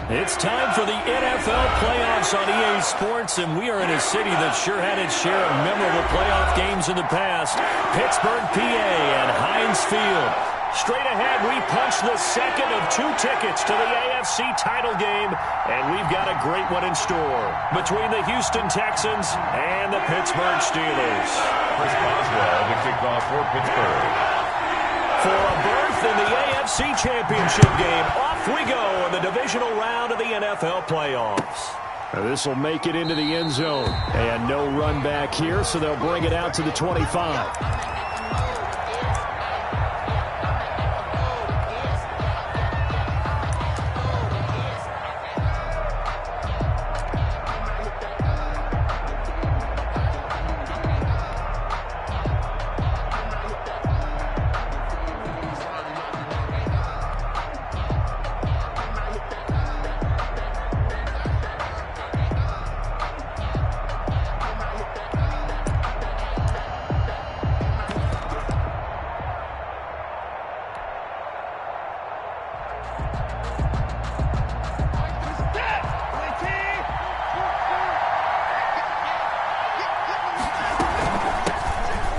It's time for the NFL playoffs on EA Sports, and we are in a city that sure had its share of memorable playoff games in the past. Pittsburgh, PA at Heinz Field. Straight ahead, we punch the second of 2 tickets to the AFC title game, and we've got a great one in store between the Houston Texans and the Pittsburgh Steelers. Chris Boswell, the kickoff for Pittsburgh. For a berth in the AFC Championship game, off we go in the divisional round of the NFL playoffs. This will make it into the end zone. And no run back here, so they'll bring it out to the 25.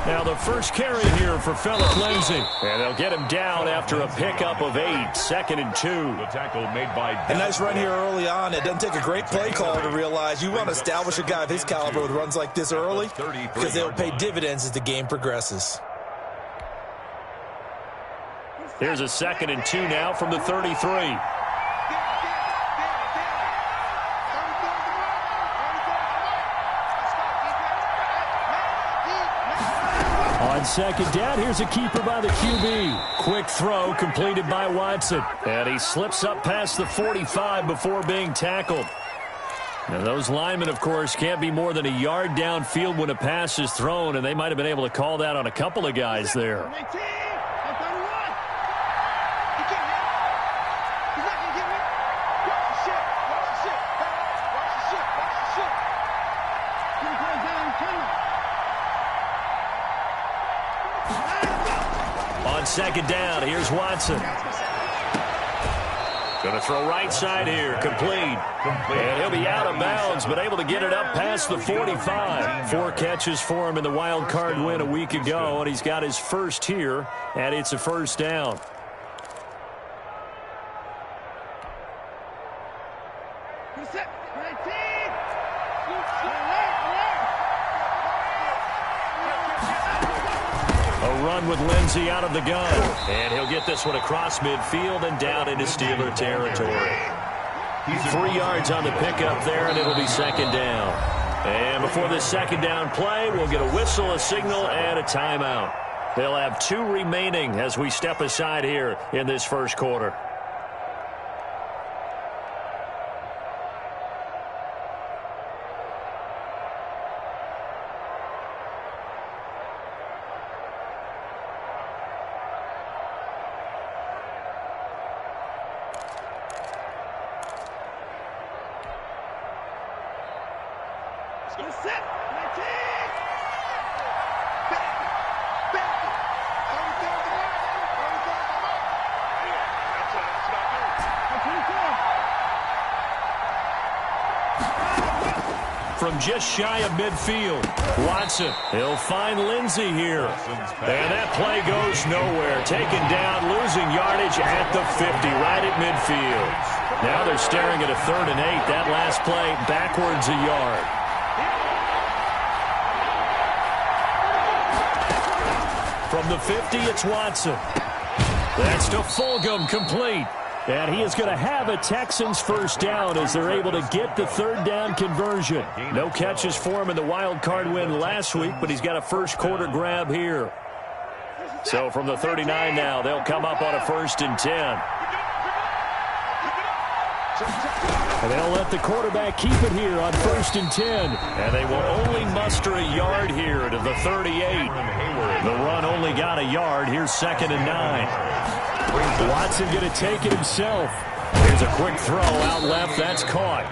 Now the first carry here for Phillip Lindsay. And they'll get him down after a pickup of 8, 2nd and 2. The tackle made by... A nice run here early on. It doesn't take a great play caller to realize you want to establish a guy of his caliber with runs like this early because they'll pay dividends as the game progresses. Here's a 2nd and 2 now from the 33. On 2nd down, here's a keeper by the QB. Quick throw completed by Watson. And he slips up past the 45 before being tackled. Now those linemen, of course, can't be more than a yard downfield when a pass is thrown, and they might have been able to call that on a couple of guys there. On 2nd down, here's Watson. Going to throw right side here, complete. And he'll be out of bounds, but able to get it up past the 45. 4 catches for him in the wild card win a week ago, and he's got his first here, and it's a first down. With Lindsay out of the gun. And he'll get this one across midfield and down into Steeler territory. 3 yards on the pickup there, and it'll be 2nd down. And before this 2nd down play, we'll get a whistle, a signal, and a timeout. They'll have 2 remaining as we step aside here in this first quarter. From just shy of midfield, Watson, he'll find Lindsay here. And that play goes nowhere. Taken down, losing yardage at the 50, right at midfield. Now they're staring at a 3rd and 8. That last play, backwards a yard. From the 50, it's Watson. That's to Fulgham, complete. And he is going to have a Texans first down as they're able to get the 3rd down conversion. No catches for him in the wild card win last week, but he's got a first quarter grab here. So from the 39 now, they'll come up on a 1st and 10. And they'll let the quarterback keep it here on 1st and 10. And they will only muster a yard here to the 38. The run only got a yard. Here's 2nd and 9. Watson going to take it himself. Here's a quick throw out left. That's caught.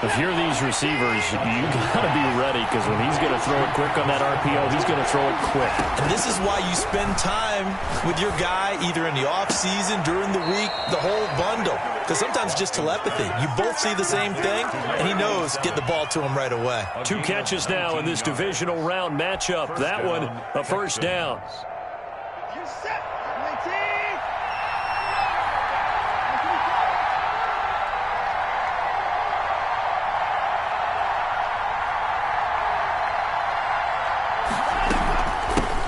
If you're these receivers, you got to be ready because when he's going to throw it quick on that RPO, he's going to throw it quick. And this is why you spend time with your guy either in the offseason, during the week, the whole bundle. Because sometimes it's just telepathy. You both see the same thing, and he knows get the ball to him right away. 2 catches now in this divisional round matchup. That one, a first down.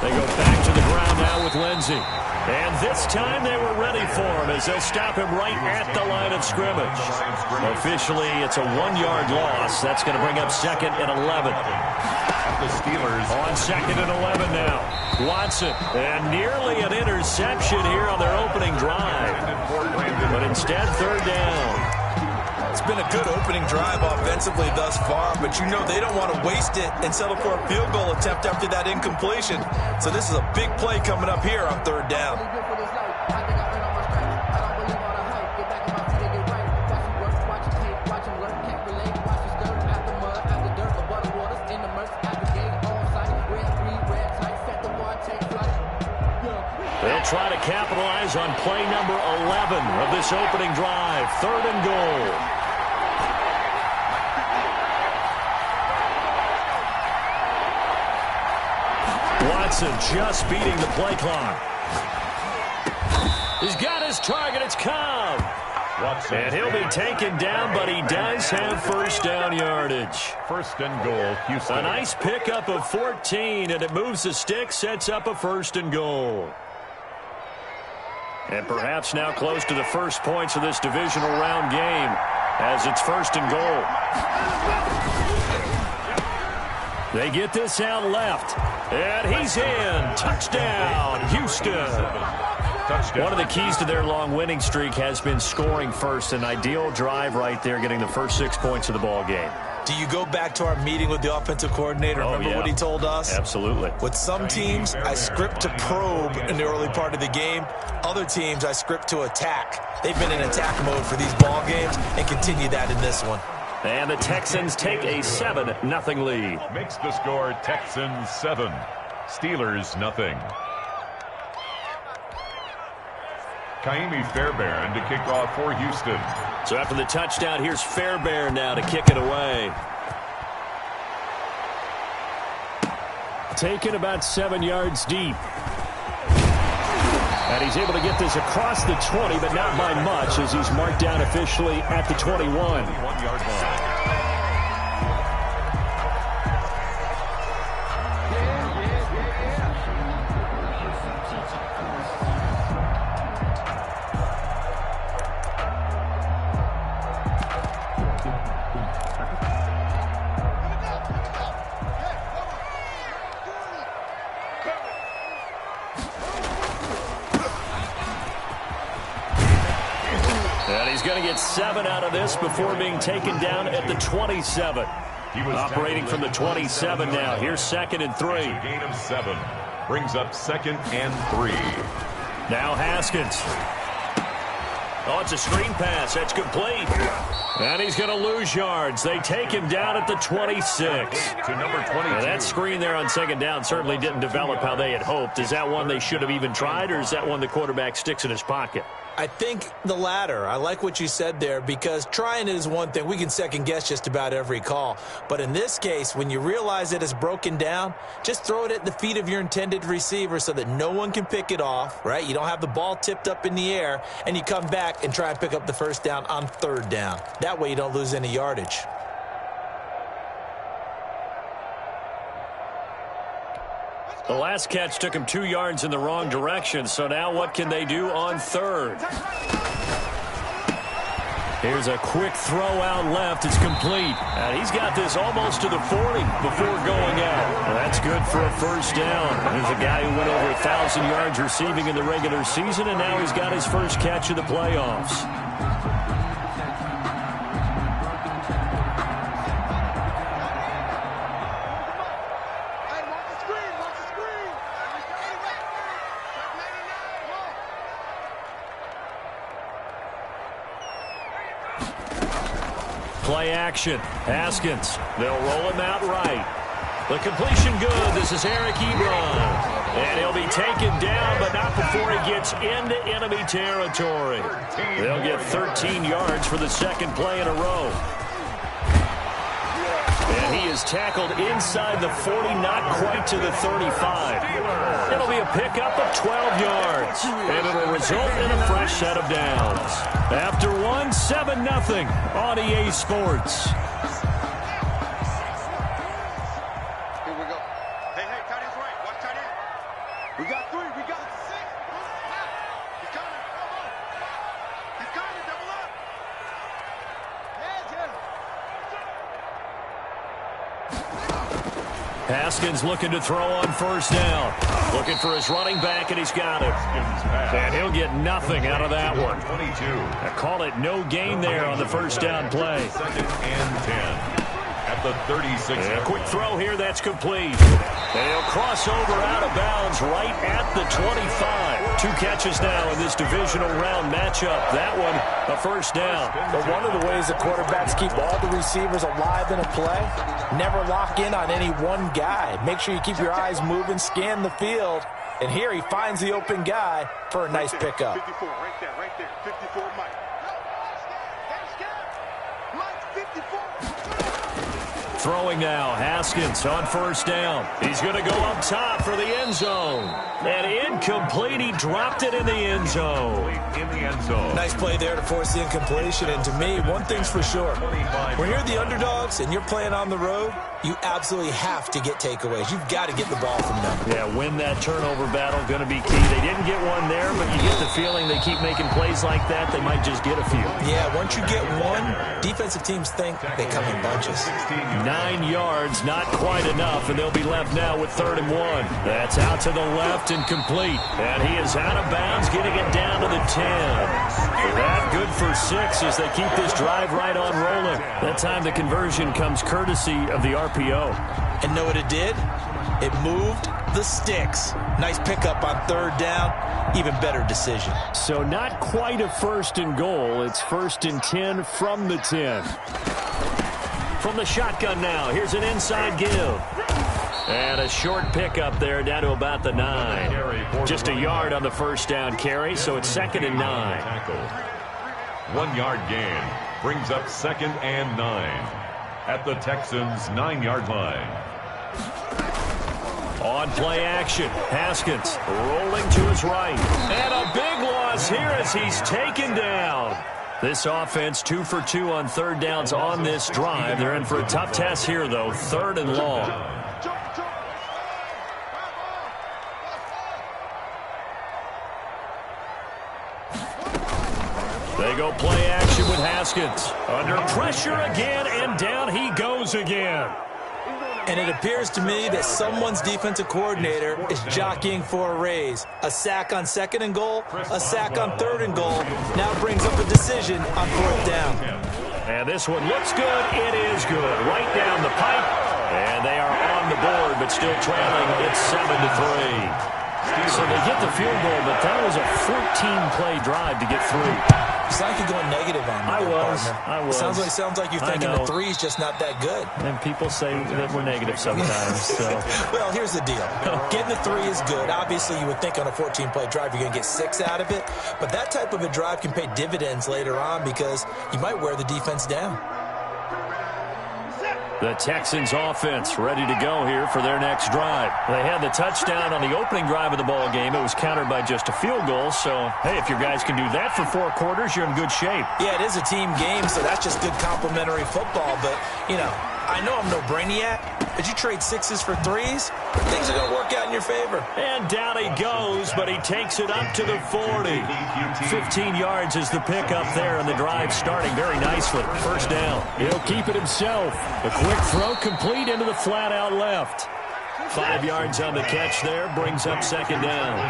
They go back to the ground now with Lindsey. And this time they were ready for him as they'll stop him right at the line of scrimmage. Officially, it's a 1-yard loss. That's going to bring up 2nd and 11. The Steelers on 2nd and 11 now. Watson, and nearly an interception here on their opening drive. But instead, 3rd down. It's been a good opening drive offensively thus far, but you know they don't want to waste it and settle for a field goal attempt after that incompletion. So this is a big play coming up here on 3rd down. They'll try to capitalize on play number 11 of this opening drive. 3rd and goal. Watson just beating the play clock. He's got his target. It's Cobb. Watson. And he'll be taken down, but he does have first down yardage. 1st and goal, Houston. A nice pickup of 14, and it moves the stick, sets up a 1st and goal. And perhaps now close to the first points of this divisional round game as it's 1st and goal. They get this out left. And he's in. Touchdown, Houston. Touchdown. One of the keys to their long winning streak has been scoring first. An ideal drive right there, getting the first 6 points of the ball game. Do you go back to our meeting with the offensive coordinator? Remember what he told us? Absolutely. With some teams, I script to probe in the early part of the game. Other teams, I script to attack. They've been in attack mode for these ball games and continue that in this one. And the Texans take a 7-0 lead. Makes the score Texans 7, Steelers 0. Kaimi Fairbairn to kick off for Houston. So after the touchdown, here's Fairbairn now to kick it away. Taken about 7 yards deep. And he's able to get this across the 20, but not by much as he's marked down officially at the 21. 1-yard line. And he's going to get 7 out of this before being taken down at the 27. Operating from the 27 now. Here's 2nd and 3. Gain of 7. Brings up 2nd and 3. Now Haskins. Oh, it's a screen pass. That's complete. And he's going to lose yards. They take him down at the 26. To number 22. Now that screen there on 2nd down certainly didn't develop how they had hoped. Is that one they should have even tried, or is that one the quarterback sticks in his pocket? I think the latter. I like what you said there because trying it is one thing. We can second guess just about every call. But in this case, when you realize that it's broken down, just throw it at the feet of your intended receiver so that no one can pick it off, right? You don't have the ball tipped up in the air, and you come back and try and pick up the first down on 3rd down. That way you don't lose any yardage. The last catch took him 2 yards in the wrong direction, so now what can they do on 3rd? Here's a quick throw out left. It's complete. And he's got this almost to the 40 before going out. And that's good for a first down. There's a guy who went over 1,000 yards receiving in the regular season, and now he's got his first catch of the playoffs. Play action. Haskins. They'll roll him out right. The completion good. This is Eric Ebron. And he'll be taken down, but not before he gets into enemy territory. They'll get 13 yards for the second play in a row. And he is tackled inside the 40, not quite to the 35. It'll be a pickup of 12 yards. And it'll result in a fresh set of downs. After one, 7-0 on EA Sports. Haskins looking to throw on first down. Looking for his running back, and he's got it. And he'll get nothing out of that one. I call it no gain there on the first down play. Second and 10 at the 36. And a quick throw here, that's complete. And he'll cross over out of bounds right at the 25. 2 catches now in this divisional round matchup. That one, a first down. But one of the ways the quarterbacks keep all the receivers alive in a play, never lock in on any one guy. Make sure you keep your eyes moving, scan the field. And here he finds the open guy for a nice pickup. 54, right there. 54, Mike. Throwing now, Haskins on first down. He's going to go up top for the end zone. And incomplete, he dropped it in the end zone. Nice play there to force the incompletion. And to me, one thing's for sure. When you're the underdogs and you're playing on the road, you absolutely have to get takeaways. You've got to get the ball from them. Yeah, win that turnover battle, going to be key. They didn't get one there, but you get the feeling they keep making plays like that, they might just get a few. Yeah, once you get one, defensive teams think they come in bunches. 9 yards, not quite enough, and they'll be left now with 3rd and 1. That's out to the left and complete. And he is out of bounds, getting it down to the 10. That good for 6 as they keep this drive right on rolling. That time the conversion comes courtesy of the RPO. And know what it did? It moved the sticks. Nice pickup on 3rd down. Even better decision. So not quite a 1st and goal. It's 1st and 10 from the 10. From the shotgun now, here's an inside give. And a short pickup there down to about the 9. Just a yard on the first down carry, so it's 2nd and 9. 1 yard gain brings up 2nd and 9 at the Texans' 9-yard line. On play action, Haskins rolling to his right. And a big loss here as he's taken down. This offense 2 for 2 on 3rd downs on this drive. They're in for a tough test here, though. 3rd and long. They go play action with Haskins. Under pressure again, and down he goes again. And it appears to me that someone's defensive coordinator is jockeying for a raise. A sack on 2nd and goal, a sack on 3rd and goal. Now brings up a decision on 4th down. And this one looks good. It is good. Right down the pipe. And they are on the board, but still trailing. It's 7-3. So they get the field goal, but that was a 14-play drive to get through. It's like you're going negative on me. I was. Sounds like you're thinking the 3's just not that good. And people say that we're negative sometimes. So. Well, here's the deal. Getting the 3 is good. Obviously, you would think on a 14-play drive you're going to get 6 out of it. But that type of a drive can pay dividends later on because you might wear the defense down. The Texans offense ready to go here for their next drive. They had the touchdown on the opening drive of the ball game. It was countered by just a field goal. So, hey, if your guys can do that for 4 quarters, you're in good shape. Yeah, it is a team game, so that's just good complimentary football. But, you know, I know I'm no brainiac, but you trade 6s for 3s, things are going to work out in your favor. And down he goes, but he takes it up to the 40. 15 yards is the pickup there, and the drive starting very nicely. First down. He'll keep it himself. A quick throw complete into the flat out left. 5 yards on the catch there, brings up 2nd down.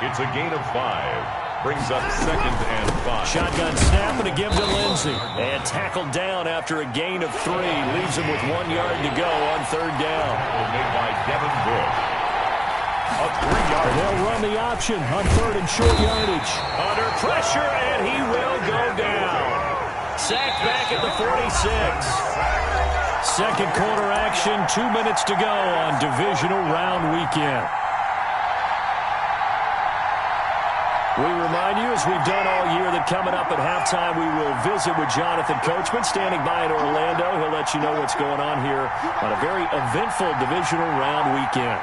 It's a gain of 5. Brings up 2nd and 5. Shotgun snap and a give to Lindsey. And tackled down after a gain of 3. Leaves him with 1 yard to go on 3rd down. Made by Devin Brook. A 3-yard. They'll run the option on 3rd and short yardage. Under pressure, and he will go down. sacked back at the 46. Second quarter action, 2 minutes to go on divisional round weekend. We remind you, as we've done all year, that coming up at halftime, we will visit with Jonathan Coachman, standing by in Orlando. He'll let you know what's going on here on a very eventful divisional round weekend.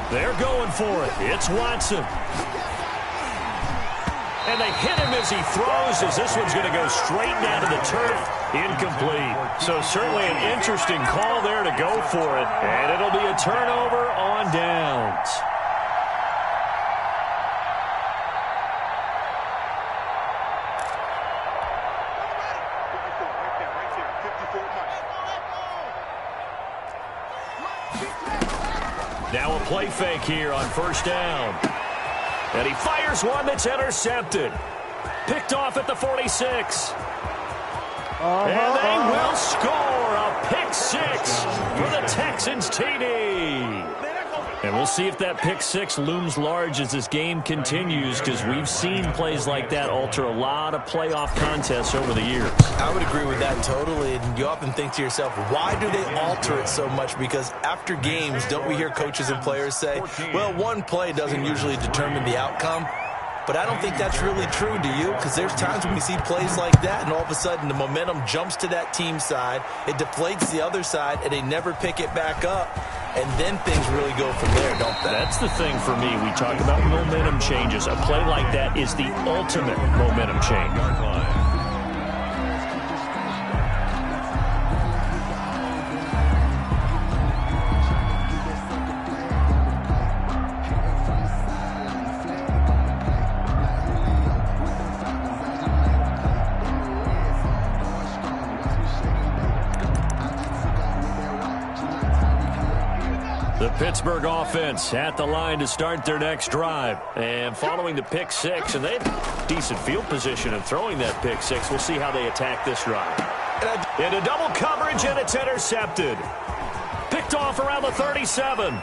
They're going for it. It's Watson. And they hit him as he throws, as this one's going to go straight down to the turf. Incomplete. So certainly an interesting call there to go for it. And it'll be a turnover on downs. Now a play fake here on first down. And he fires one that's intercepted. Picked off at the 46. And they will score a pick six for the Texans TD. And we'll see if that pick six looms large as this game continues, because we've seen plays like that alter a lot of playoff contests over the years. I would agree with that totally. And you often think to yourself, why do they alter it so much? Because after games, don't we hear coaches and players say, well, one play doesn't usually determine the outcome. But I don't think that's really true, do you? Because there's times when we see plays like that, and all of a sudden the momentum jumps to that team side, it deflates the other side, and they never pick it back up. And then things really go from there, don't they? That's the thing for me. We talk about momentum changes. A play like that is the ultimate momentum change. The Pittsburgh offense at the line to start their next drive. And following the pick six, and they have decent field position of throwing that pick six. We'll see how they attack this drive. Into double coverage, and it's intercepted. Picked off around the 37.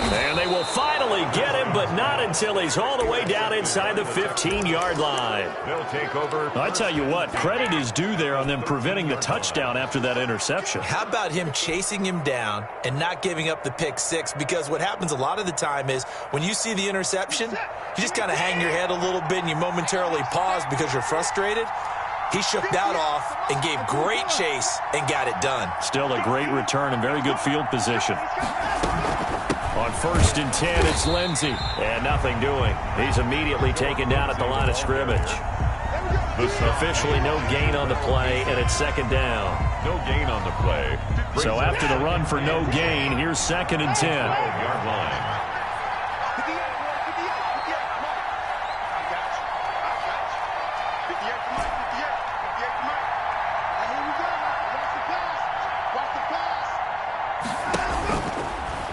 And they will finally get him, but not until he's all the way down inside the 15-yard line. They'll take over. I tell you what, credit is due there on them preventing the touchdown after that interception. How about him chasing him down and not giving up the pick six? Because what happens a lot of the time is when you see the interception, you just kind of hang your head a little bit and you momentarily pause because you're frustrated. He shook that off and gave great chase and got it done. Still a great return and very good field position. On 1st and 10, it's Lindsey. And nothing doing. He's immediately taken down at the line of scrimmage. Officially no gain on the play, and it's second down. No gain on the play. So after the run for no gain, here's 2nd and 10. 12-yard line.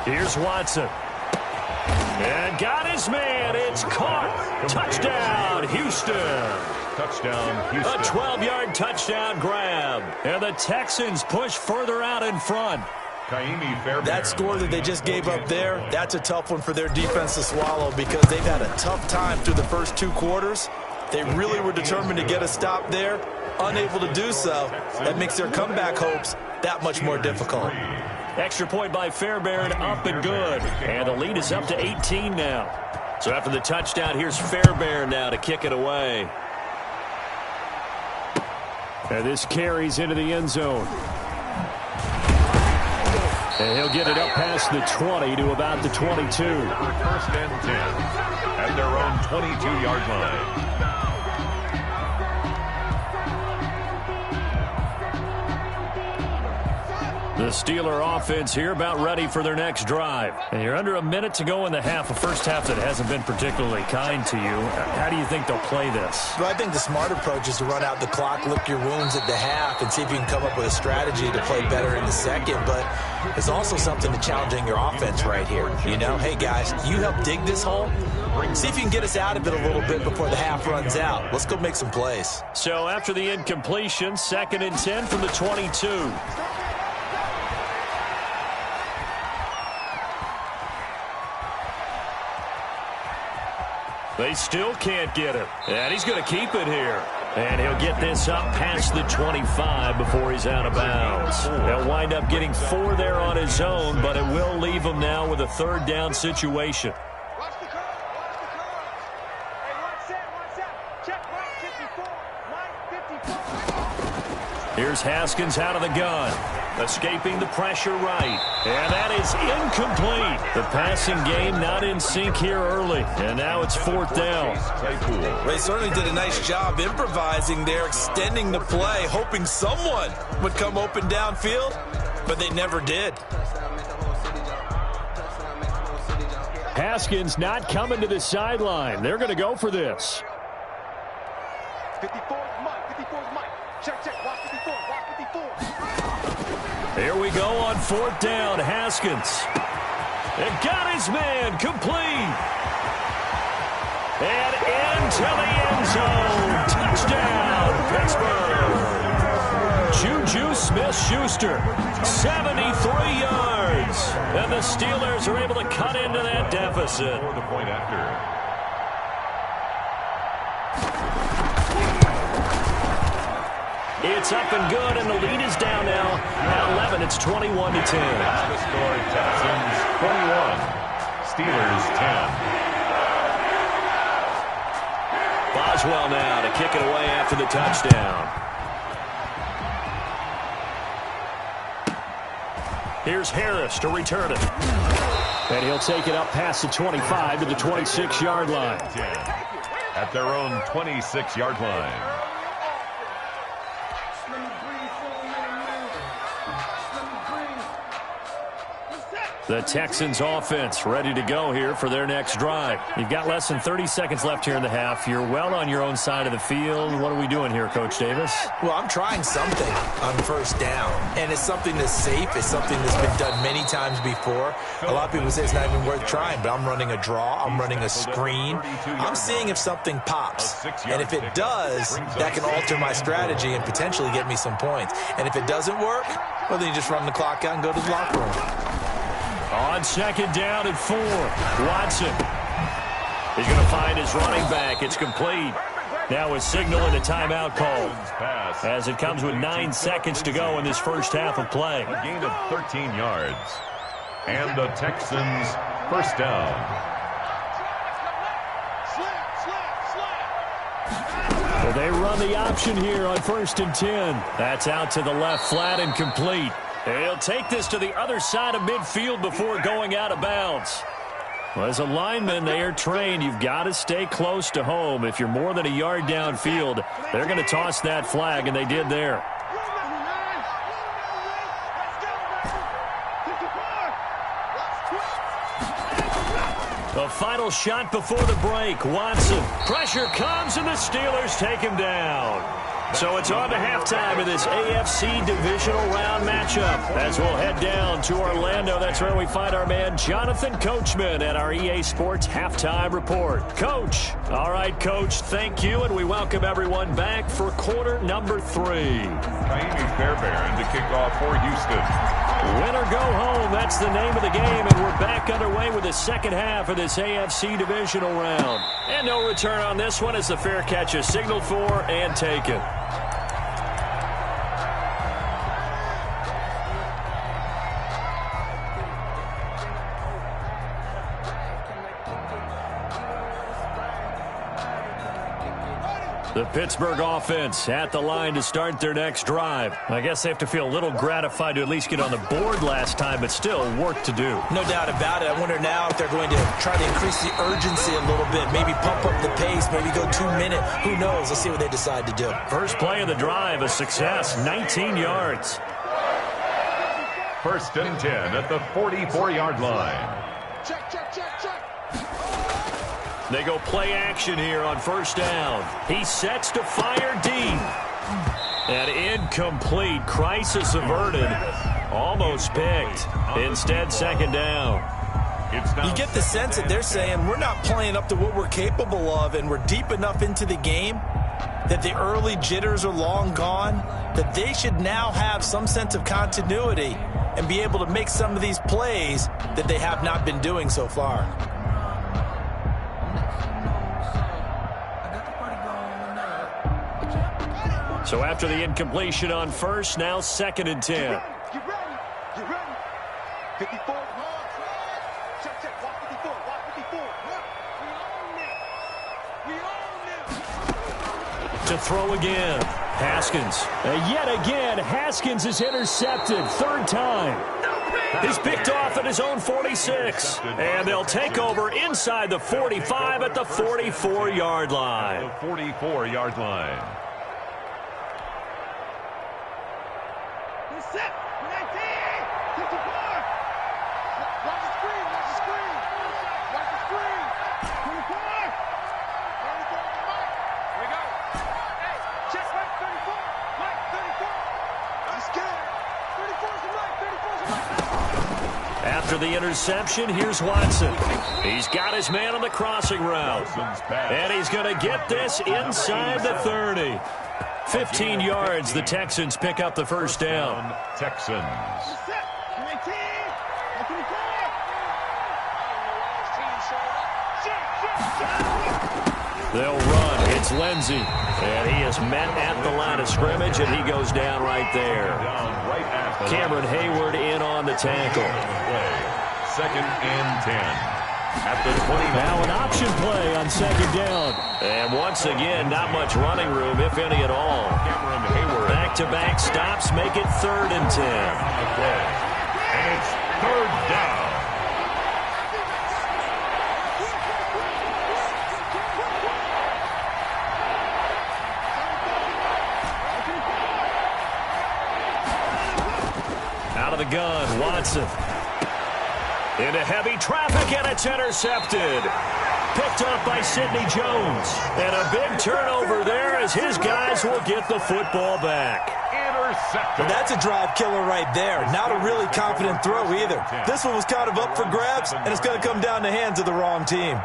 Here's Watson. And got his man. It's caught. Touchdown, Houston. Touchdown, Houston. A 12-yard touchdown grab. And the Texans push further out in front. That score that they just gave up there, that's a tough one for their defense to swallow because they've had a tough time through the first 2 quarters. They really were determined to get a stop there. Unable to do so. That makes their comeback hopes that much more difficult. Extra point by Fairbairn, up and good. And the lead is up to 18 now. So after the touchdown, here's Fairbairn now to kick it away. And this carries into the end zone. And he'll get it up past the 20 to about the 22. 1st and 10 at their own 22-yard line. The Steeler offense here about ready for their next drive. And you're under a minute to go in the half, a first half that hasn't been particularly kind to you. How do you think they'll play this? Well, I think the smart approach is to run out the clock, lick your wounds at the half, and see if you can come up with a strategy to play better in the second. But there's also something to challenging your offense right here. You know, hey, guys, you help dig this hole. See if you can get us out of it a little bit before the half runs out. Let's go make some plays. So after the incompletion, 2nd and 10 from the 22. They still can't get it. And he's going to keep it here. And he'll get this up past the 25 before he's out of bounds. He'll wind up getting 4 there on his own, but it will leave him now with a 3rd down situation. Watch the curl. Watch the curl. Hey, one set. Check right 54. Line 54. Here's Haskins out of the gun. Escaping the pressure right. And that is incomplete. The passing game not in sync here early. And now it's 4th down. They certainly did a nice job improvising there, extending the play, hoping someone would come open downfield, but they never did. Haskins not coming to the sideline. They're going to go for this. 54 is Mike. 54 is Mike. Check. Watch 54. Watch 54. Here we go on 4th down. Haskins. And got his man complete. And into the end zone. Touchdown, Pittsburgh. Juju Smith-Schuster, 73 yards. And the Steelers are able to cut into that deficit. For the point after. It's up and good, and the lead is down now. At 11, it's 21-10. The score, Texans 21, Steelers 10. Boswell now to kick it away after the touchdown. Here's Harris to return it. And he'll take it up past the 25 to the 26-yard line. At their own 26-yard line. The Texans offense ready to go here for their next drive. You've got less than 30 seconds left here in the half. You're well on your own side of the field. What are we doing here, Coach Davis? Well, I'm trying something on 1st down, and it's something that's safe. It's something that's been done many times before. A lot of people say it's not even worth trying, but I'm running a draw. I'm running a screen. I'm seeing if something pops, and if it does, that can alter my strategy and potentially get me some points. And if it doesn't work, well, then you just run the clock out and go to the locker room. On 2nd down and 4, Watson. He's going to find his running back. It's complete. Now a signal and a timeout call as it comes with 9 seconds to go in this first half of play. A gain of 13 yards. And the Texans 1st down. Well, they run the option here on 1st and 10. That's out to the left, flat and complete. He'll take this to the other side of midfield before going out of bounds. Well, as a lineman, they are trained. You've got to stay close to home. If you're more than a yard downfield, they're going to toss that flag, and they did there. The final shot before the break. Watson. Pressure comes, and the Steelers take him down. So it's on to halftime of this AFC divisional round matchup. As we'll head down to Orlando, that's where we find our man Jonathan Coachman at our EA Sports Halftime Report. Coach. All right, Coach, thank you, and we welcome everyone back for quarter number 3. Naimi Fairbairn to kick off for Houston. Win or go home, that's the name of the game, and we're back underway with the second half of this AFC divisional round. And no return on this one as the fair catch is signaled for and taken. The Pittsburgh offense at the line to start their next drive. I guess they have to feel a little gratified to at least get on the board last time, but still work to do. No doubt about it. I wonder now if they're going to try to increase the urgency a little bit, maybe pump up the pace, maybe go 2 minute. Who knows? Let's see what they decide to do. First play of the drive, a success, 19 yards. First and 10 at the 44-yard line. Check, check, check, check. They go play action here on first down. He sets to fire deep. And incomplete. Crisis averted. Almost picked. Instead, second down. You get the sense that they're saying we're not playing up to what we're capable of, and we're deep enough into the game that the early jitters are long gone, that they should now have some sense of continuity and be able to make some of these plays that they have not been doing so far. So after the incompletion on first, now second and 10. Get ready. Get ready. 54. Check, check. Watch 54. Watch 54. We own them. To throw again. Haskins. Yet again, Haskins is intercepted. Third time. He's picked off at his own 46. And they'll take over inside the 45 at the 44-yard line. The 44-yard line. Set. 19. 54. Watch the screen. Watch the screen. Watch the screen. 24. 34. Mike. Here we go. Hey, check Mike 34. Mike 34. I'm scared. 34's the Mike. 34's the Mike. After the interception, here's Watson. He's got his man on the crossing route. And he's going to get this inside the 30. 15 yards, the Texans pick up the first down. Texans. Set. 19. 24. They'll run. It's Lindsey. And he is met at the line of scrimmage, and he goes down right there. Cameron Hayward in on the tackle. Second and 10. At the 20. Now an option play on second down. And once again, not much running room, if any at all. Cameron Hayward. Back-to-back stops make it third and 10. And it's third down. Out of the gun, Watson. Into heavy traffic, and it's intercepted. Picked up by Sidney Jones. And a big turnover there as his guys will get the football back. Intercepted. That's a drive killer right there. Not a really confident throw either. This one was kind of up for grabs, and it's going to come down the hands of the wrong team.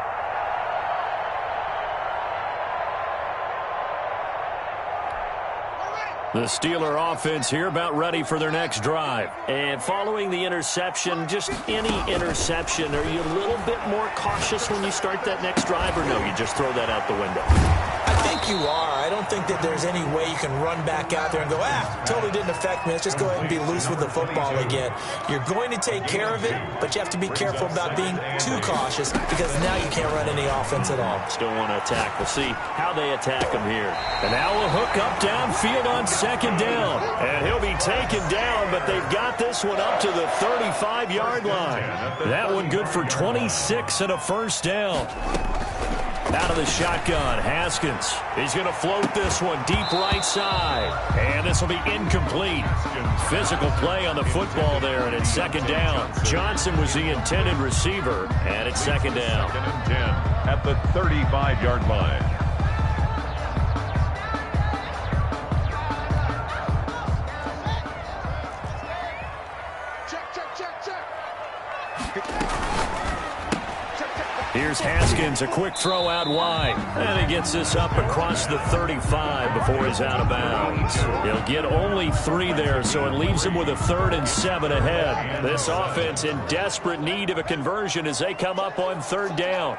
The Steeler offense here about ready for their next drive. And following the interception, just any interception, are you a little bit more cautious when you start that next drive, or no, you just throw that out the window? I think you are. I don't think that there's any way you can run back out there and go, totally didn't affect me. Let's just go ahead and be loose with the football again. You're going to take care of it, but you have to be careful about being too cautious because now you can't run any offense at all. Still want to attack. We'll see how they attack him here. And now a hook up downfield on second down. And he'll be taken down, but they've got this one up to the 35-yard line. That one good for 26 and a first down. Out of the shotgun, Haskins. He's going to float this one deep right side. And this will be incomplete. Physical play on the football there, and it's second down. Johnson was the intended receiver, and it's second down. Second and 10 at the 35-yard line. Here's Haskins, a quick throw out wide. And he gets this up across the 35 before he's out of bounds. He'll get only 3 there, so it leaves him with a 3rd and 7 ahead. This offense in desperate need of a conversion as they come up on 3rd down.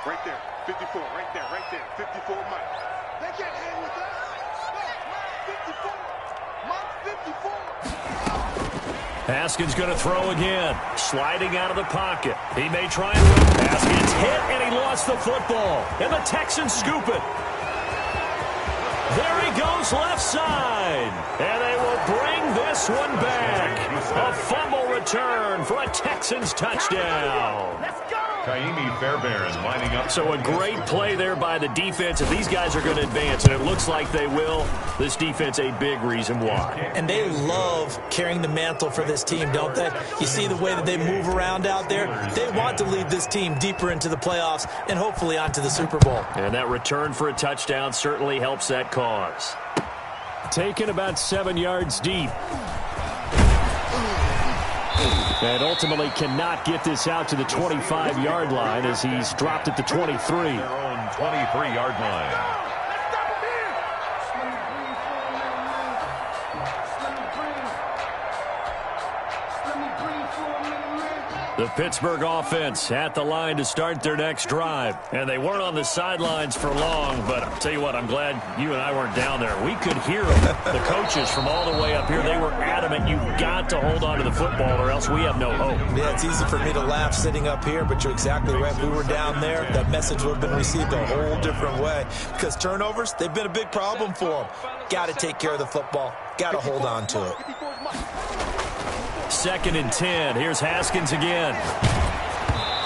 Right there, 54, right there, 54, Mike. They can't hang with us. Mike, 54, Mike, 54. Haskins going to throw again. Sliding out of the pocket. He may try and run. Haskins hit, and he lost the football. And the Texans scoop it. There he goes left side. And they will bring this one back. A fumble return for a Texans touchdown. Let's go. Kaimi Fairbairn lining up. So a great play there by the defense. If these guys are going to advance, and it looks like they will, this defense a big reason why. And they love carrying the mantle for this team, don't they? You see the way that they move around out there? They want to lead this team deeper into the playoffs and hopefully onto the Super Bowl. And that return for a touchdown certainly helps that cause. Taken about 7 yards deep. And ultimately cannot get this out to the 25-yard line as he's dropped at the 23. Their own 23-yard line. The Pittsburgh offense at the line to start their next drive. And they weren't on the sidelines for long, but I'll tell you what, I'm glad you and I weren't down there. We could hear them. The coaches from all the way up here, they were adamant, you've got to hold on to the football or else we have no hope. Yeah, it's easy for me to laugh sitting up here, but you're exactly right. If we were down there, that message would have been received a whole different way. Because turnovers, they've been a big problem for them. Got to take care of the football. Got to hold on to it. 2nd and 10. Here's Haskins again.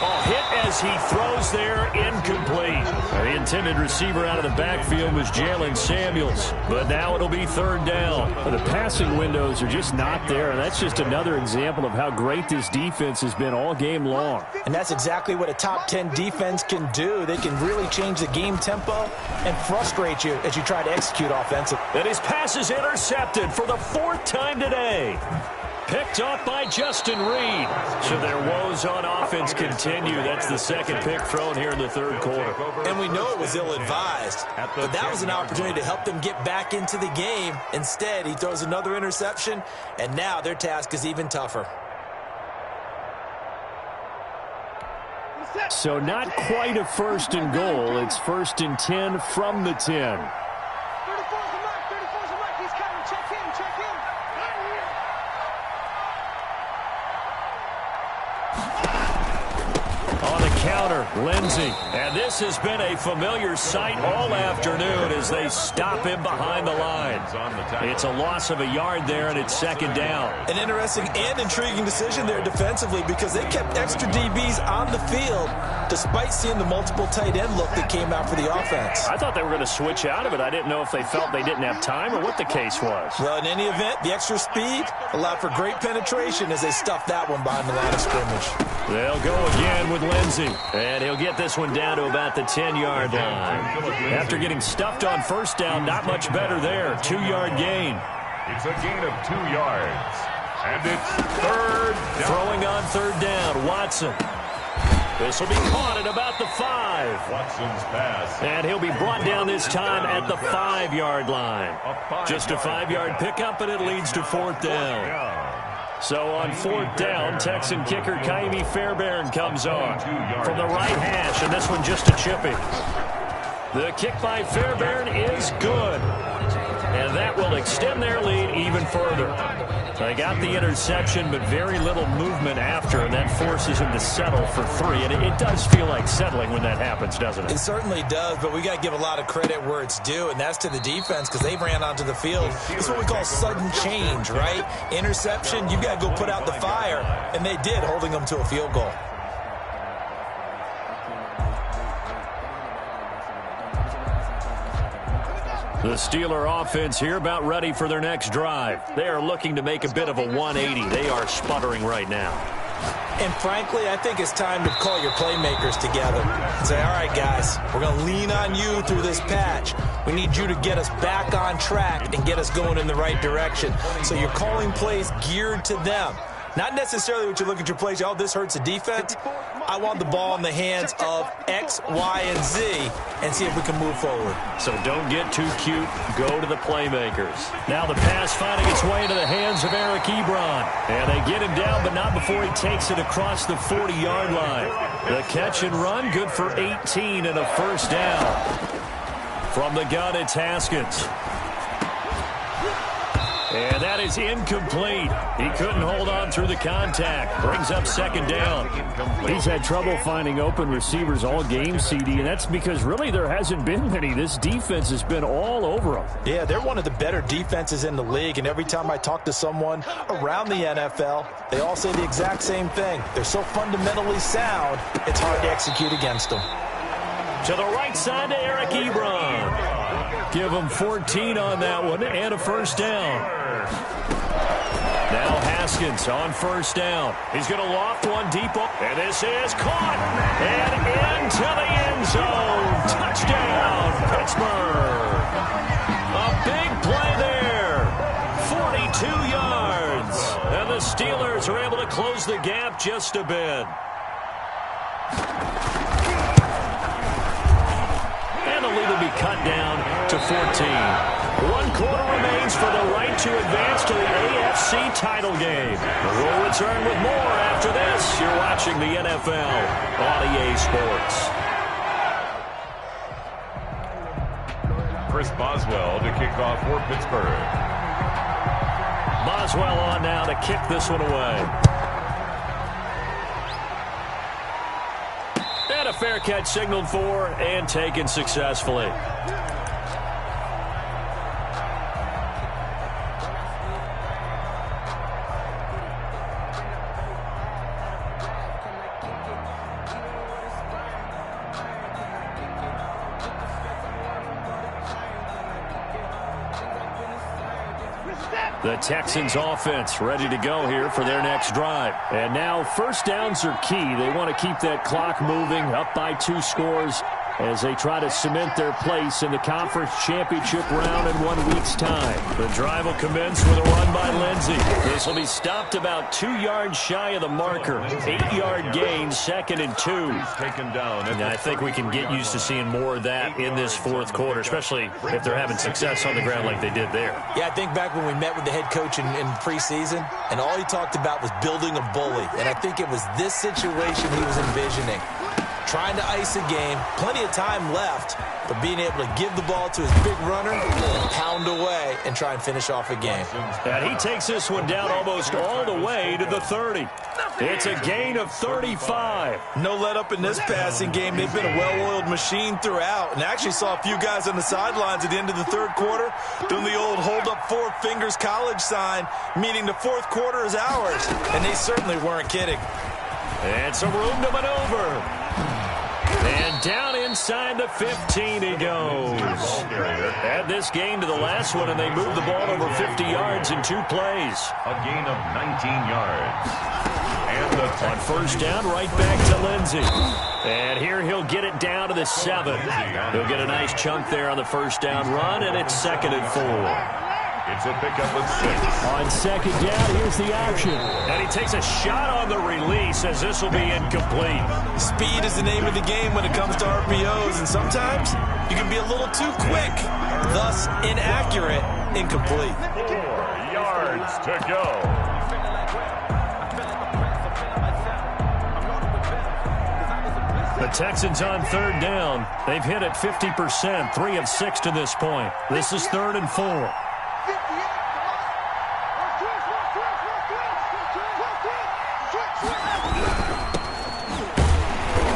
Oh, hit as he throws there, incomplete. The intended receiver out of the backfield was Jalen Samuels, but now it'll be 3rd down. The passing windows are just not there, and that's just another example of how great this defense has been all game long. And that's exactly what a top 10 defense can do. They can really change the game tempo and frustrate you as you try to execute offensively. And his pass is intercepted for the 4th time today. Picked off by Justin Reed. So their woes on offense continue. That's the 2nd pick thrown here in the 3rd quarter. And we know it was ill-advised, but that was an opportunity to help them get back into the game. Instead, he throws another interception, and now their task is even tougher. So not quite a 1st and goal. It's 1st and 10 from the 10. Lindsey. And this has been a familiar sight all afternoon as they stop him behind the line. It's a loss of a yard there, and it's 2nd down. An interesting and intriguing decision there defensively because they kept extra DBs on the field despite seeing the multiple tight end look that came out for the offense. I thought they were going to switch out of it. I didn't know if they felt they didn't have time or what the case was. Well, in any event, the extra speed allowed for great penetration as they stuffed that one behind the line of scrimmage. They'll go again with Lindsey. And he'll get this one down to about the 10-yard line. After getting stuffed on 1st down, not much better there. 2-yard gain. It's a gain of 2 yards. And it's 3rd down. Throwing on 3rd down, Watson. This will be caught at about the 5. Watson's pass. And he'll be brought down this time at the 5-yard line. Just a 5-yard pickup, and it leads to 4th down. So on 4th down, Texan kicker Kaimi Fairbairn comes on from the right hash, and this one just a chipping. The kick by Fairbairn is good, and that will extend their lead even further. They got the interception, but very little movement after, and that forces him to settle for 3. And it does feel like settling when that happens, doesn't it? It certainly does, but we got to give a lot of credit where it's due, and that's to the defense because they ran onto the field. It's what we call sudden change, right? Interception, you got to go put out the fire, and they did, holding them to a field goal. The Steeler offense here about ready for their next drive. They are looking to make a bit of a 180. They are sputtering right now. And frankly, I think it's time to call your playmakers together and say, all right, guys, we're going to lean on you through this patch. We need you to get us back on track and get us going in the right direction. So you're calling plays geared to them. Not necessarily what you look at your plays, oh, this hurts the defense. I want the ball in the hands of X, Y, and Z and see if we can move forward. So don't get too cute. Go to the playmakers. Now the pass finding its way into the hands of Eric Ebron. And they get him down, but not before he takes it across the 40-yard line. The catch and run, good for 18 and a 1st down. From the gun, it's Haskins. And that is incomplete. He couldn't hold on through the contact. Brings up second down. He's had trouble finding open receivers all game, CD, and that's because really there hasn't been many. This defense has been all over them. Yeah, they're one of the better defenses in the league, and every time I talk to someone around the NFL, they all say the exact same thing. They're so fundamentally sound, it's hard to execute against them. To the right side to Eric Ebron. Give him 14 on that one and a first down. Now Haskins on first down. He's going to loft one deep. And this is caught. And into the end zone. Touchdown, Pittsburgh. A big play there. 42 yards. And the Steelers are able to close the gap just a bit. And the lead will be cut down to 14. 1 quarter remains for the right to advance to the AFC title game. We'll return with more after this. You're watching the NFL on EA Sports. Chris Boswell to kick off for Pittsburgh. Boswell on now to kick this one away. And a fair catch signaled for and taken successfully. The Texans offense ready to go here for their next drive. And now first downs are key. They want to keep that clock moving, up by 2 scores as they try to cement their place in the conference championship round in 1 week's time. The drive will commence with a run by Lindsey. This will be stopped about 2 yards shy of the marker. 8-yard gain, 2nd and 2. Taken down. And I think we can get used to seeing more of that in this 4th quarter, especially if they're having success on the ground like they did there. Yeah, I think back when we met with the head coach in preseason, and all he talked about was building a bully. And I think it was this situation he was envisioning. Trying to ice a game, plenty of time left, but being able to give the ball to his big runner and pound away and try and finish off a game. And he takes this one down almost all the way to the 30. It's a gain of 35. No let up in this passing game. They've been a well-oiled machine throughout. And I actually saw a few guys on the sidelines at the end of the 3rd quarter doing the old hold up 4 fingers college sign, meaning the 4th quarter is ours. And they certainly weren't kidding. And some room to maneuver. And down inside the 15 he goes. Add this game to the last one, and they move the ball over 50 yards in 2 plays. A gain of 19 yards. And the on first down, right back to Lindsey. And here he'll get it down to the 7. He'll get a nice chunk there on the first down run, and it's 2nd and 4. It's a pickup of 6. On 2nd down, here's the option. And he takes a shot on the release as this will be incomplete. Speed is the name of the game when it comes to RPOs, and sometimes you can be a little too quick, thus inaccurate, incomplete. 4 yards to go. The Texans on 3rd down. They've hit it 50%, 3 of 6 to this point. This is 3rd and 4.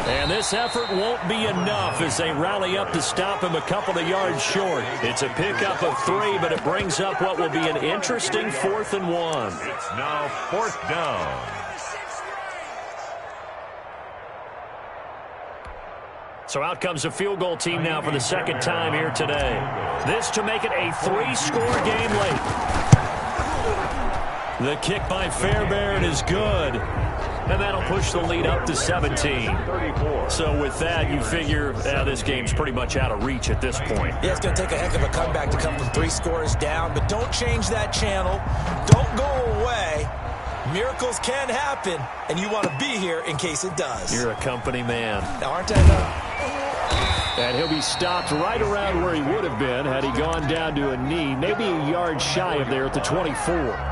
And this effort won't be enough as they rally up to stop him a couple of yards short. It's a pickup of 3, but it brings up what will be an interesting 4th and 1. It's now 4th down. So out comes a field goal team now for the 2nd time here today. This to make it a 3-score game late. The kick by Fairbairn is good. And that'll push the lead up to 17. So with that, you figure this game's pretty much out of reach at this point. Yeah, it's going to take a heck of a comeback to come from 3 scores down, but don't change that channel. Don't go away. Miracles can happen, and you want to be here in case it does. You're a company man. Aren't I now? And he'll be stopped right around where he would have been had he gone down to a knee, maybe a yard shy of there at the 24.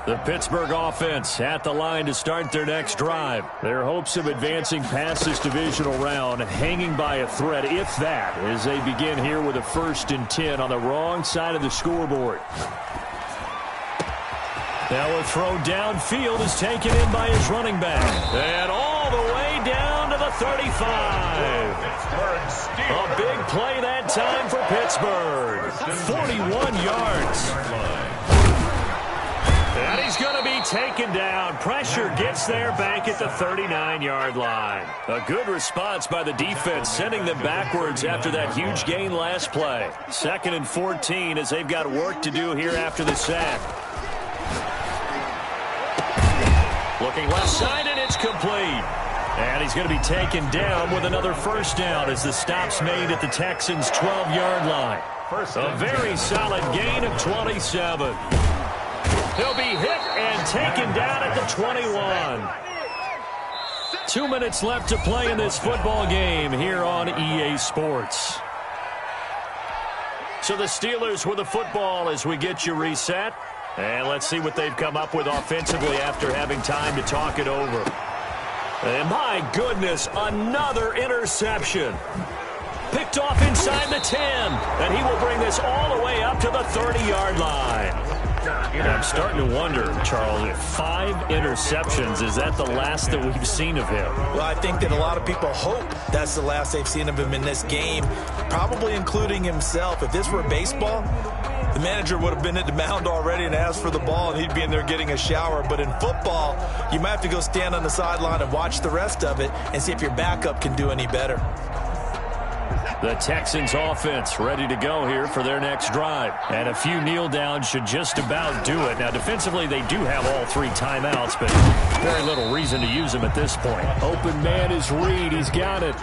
The Pittsburgh offense at the line to start their next drive. Their hopes of advancing past this divisional round hanging by a thread, if that, as they begin here with a 1st and 10 on the wrong side of the scoreboard. Now a throw downfield is taken in by his running back. And all the way down to the 35. A big play that time for Pittsburgh. 41 yards. And he's going to be taken down. Pressure gets there back at the 39-yard line. A good response by the defense, sending them backwards after that huge gain last play. 2nd and 14 as they've got work to do here after the sack. Looking left side, and it's complete. And he's going to be taken down with another 1st down as the stop's made at the Texans' 12-yard line. A very solid gain of 27. He'll be hit and taken down at the 21. 2 minutes left to play in this football game here on EA Sports. So the Steelers with the football as we get you reset. And let's see what they've come up with offensively after having time to talk it over. And my goodness, another interception. Picked off inside the 10. And he will bring this all the way up to the 30-yard line. And I'm starting to wonder, Charles, if 5 interceptions, is that the last that we've seen of him? Well, I think that a lot of people hope that's the last they've seen of him in this game, probably including himself. If this were baseball, the manager would have been at the mound already and asked for the ball, and he'd be in there getting a shower. But in football, you might have to go stand on the sideline and watch the rest of it and see if your backup can do any better. The Texans offense ready to go here for their next drive. And a few kneel downs should just about do it. Now, defensively, they do have all 3 timeouts, but very little reason to use them at this point. Open man is Reed. He's got it.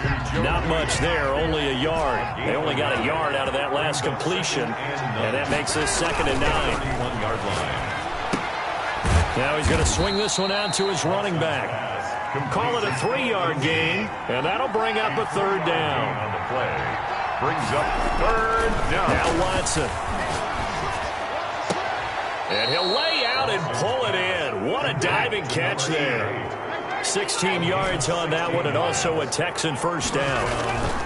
Not much there, only a yard. They only got a yard out of that last completion, and that makes this 2nd and 9. Now he's going to swing this one out to his running back. Call it a 3-yard gain, and that'll bring up a 3rd down. On the play, brings up 3rd down. Now Watson. And he'll lay out and pull it in. What a diving catch there. 16 yards on that one, and also a Texan 1st down.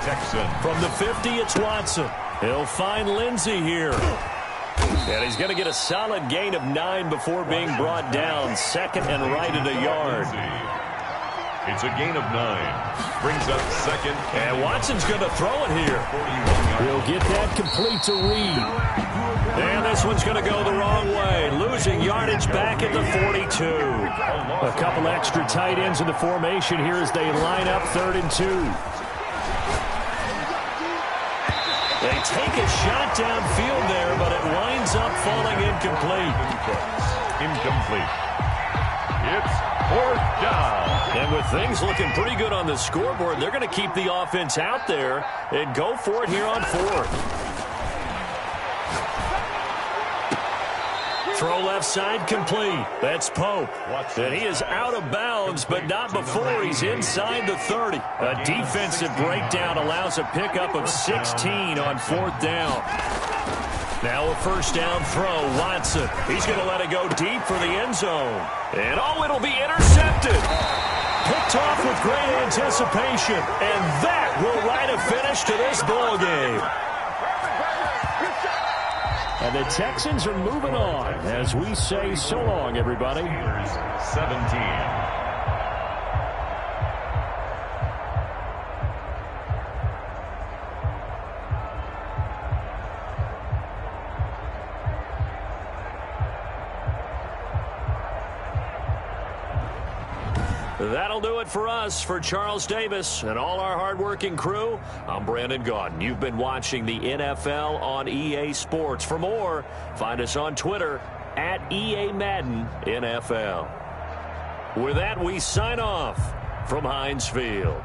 Texan. From the 50, it's Watson. He'll find Lindsey here. And he's going to get a solid gain of 9 before being brought down. 2nd and right at a yard. It's a gain of 9. Brings up 2nd. And Watson's going to throw it here. He'll get that complete to Reed. And this one's going to go the wrong way. Losing yardage back at the 42. A couple extra tight ends in the formation here as they line up 3rd and 2. They take a shot downfield there, but it winds up falling incomplete. Incomplete. It's 4th down. And with things looking pretty good on the scoreboard, they're going to keep the offense out there and go for it here on 4th. Throw left side complete. That's Pope. And he is out of bounds, but not before he's inside the 30. A defensive breakdown allows a pickup of 16 on 4th down. Now a 1st down throw, Watson. He's going to let it go deep for the end zone. And oh, it'll be intercepted. Picked off with great anticipation. And that will write a finish to this ball game. And the Texans are moving on as we say so long, everybody. 17. That'll do it for us. For Charles Davis and all our hardworking crew, I'm Brandon Gaudin. You've been watching the NFL on EA Sports. For more, find us on Twitter at EA Madden NFL. With that, we sign off from Heinz Field.